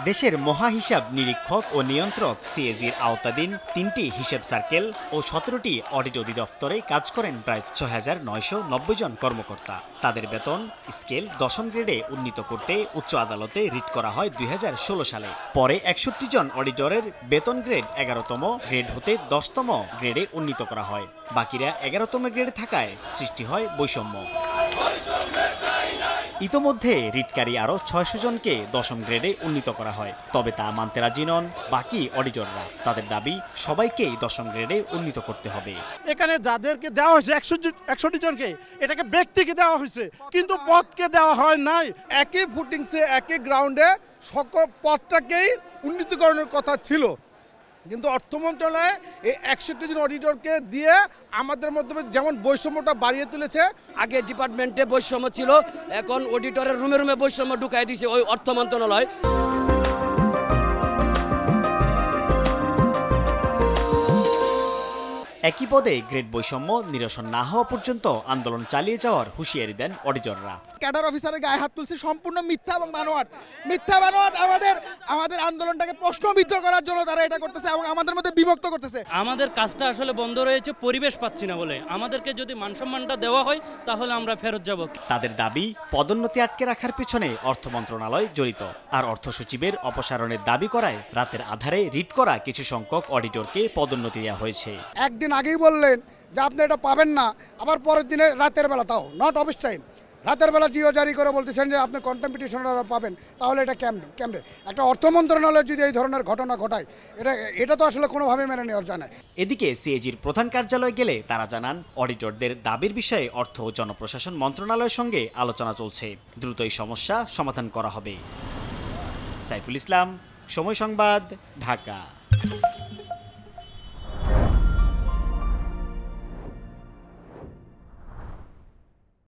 দেশের মহাহিসাব নিরীক্ষক ও নিয়ন্ত্রক সিএজির আওতাধীন ৩টি হিসাব সার্কেল ও ১৭টি অডিট অধিদপ্তরে কাজ করেন প্রায় ৬,৯৯০ জন কর্মকর্তা। তাদের বেতন স্কেল ১০ম গ্রেডে উন্নীত করতে উচ্চ আদালতে রিট করা হয় ২০১৬ সালে। পরে ৬১ জন অডিটরের বেতন গ্রেড ১১তম গ্রেড হতে ১০তম গ্রেডে উন্নীত করা হয়। বাকিরা ১১তম গ্রেডে থাকায় সৃষ্টি হয় বৈষম্য। ইতোমধ্যে রিটকারী আরও ৬০০ জনকে ১০ম গ্রেডে উন্নীত করা হয়, তবে তা মানতে রাজি নন বাকি অডিটররা। তাদের দাবি সবাইকেই ১০ম গ্রেডে উন্নীত করতে হবে। এখানে যাদেরকে দেওয়া হয়েছে ৬১ জনকে, এটাকে ব্যক্তিকে দেওয়া হয়েছে, কিন্তু পদকে দেওয়া হয় নাই। একই ফুটিংসে একই গ্রাউন্ডে সকল পদটাকেই উন্নীতকরণের কথা ছিল, কিন্তু অর্থ মন্ত্রণালয় এই ৬১ জন অডিটরকে দিয়ে আমাদের মধ্যে যেমন বৈষম্যটা বাড়িয়ে তুলেছে। আগে ডিপার্টমেন্টে বৈষম্য ছিল, এখন অডিটরের রুমে রুমে বৈষম্য ঢুকাই দিয়েছে ওই অর্থ মন্ত্রণালয়। একই পদে গ্রেড বৈষম্য নিরসন না হওয়া পর্যন্ত আন্দোলন চালিয়ে যাওয়ার হুঁশিয়ারি দেন অডিটররা। ক্যাডার অফিসারের গায়ে হাত তুলছে সম্পূর্ণ মিথ্যা এবং বানোয়াট। আমাদের আন্দোলনটাকে প্রশ্নবিদ্ধ করার জন্য তারা এটা করতেছে এবং আমাদের মধ্যে বিভক্ত করতেছে। আমাদের কাজটা আসলে বন্ধ রয়েছে পরিবেশ পাচ্ছি না বলে। আমাদেরকে যদি মানসম্মানটা দেওয়া হয় তাহলে আমরা ফেরত যাব। তাদের দাবি পদোন্নতি আটকে রাখার পিছনে অর্থ মন্ত্রণালয় জড়িত। আর অর্থ সচিবের অপসারণের দাবি করায় রাতের আধারে রিট করা কিছু সংখ্যক অডিটরকে পদোন্নতি দেওয়া হয়েছে। একদিন আগেই বললেন যে আপনি এটা পাবেন না, আবার পরের দিনে রাতের বেলা, তাও নট অফিস টাইম, রাতের বেলা জিও জারি করে বলতেছেন যে আপনি কন্টেম্পিটিশনাররা পাবেন। তাহলে এটা কেমনে একটা অর্থ মন্ত্রণালয় যদি এই ধরনের ঘটনা ঘটায়, এটা তো আসলে কোনোভাবে মেনে নেওয়ার যায় না। এদিকে সিএজির প্রধান কার্যালয়ে গেলে তারা জানান অডিটরদের দাবির বিষয়ে অর্থ ও জনপ্রশাসন মন্ত্রণালয়ের সঙ্গে আলোচনা চলছে, দ্রুতই সমস্যা সমাধান করা হবে। সাইফুল ইসলাম, সময় সংবাদ, ঢাকা।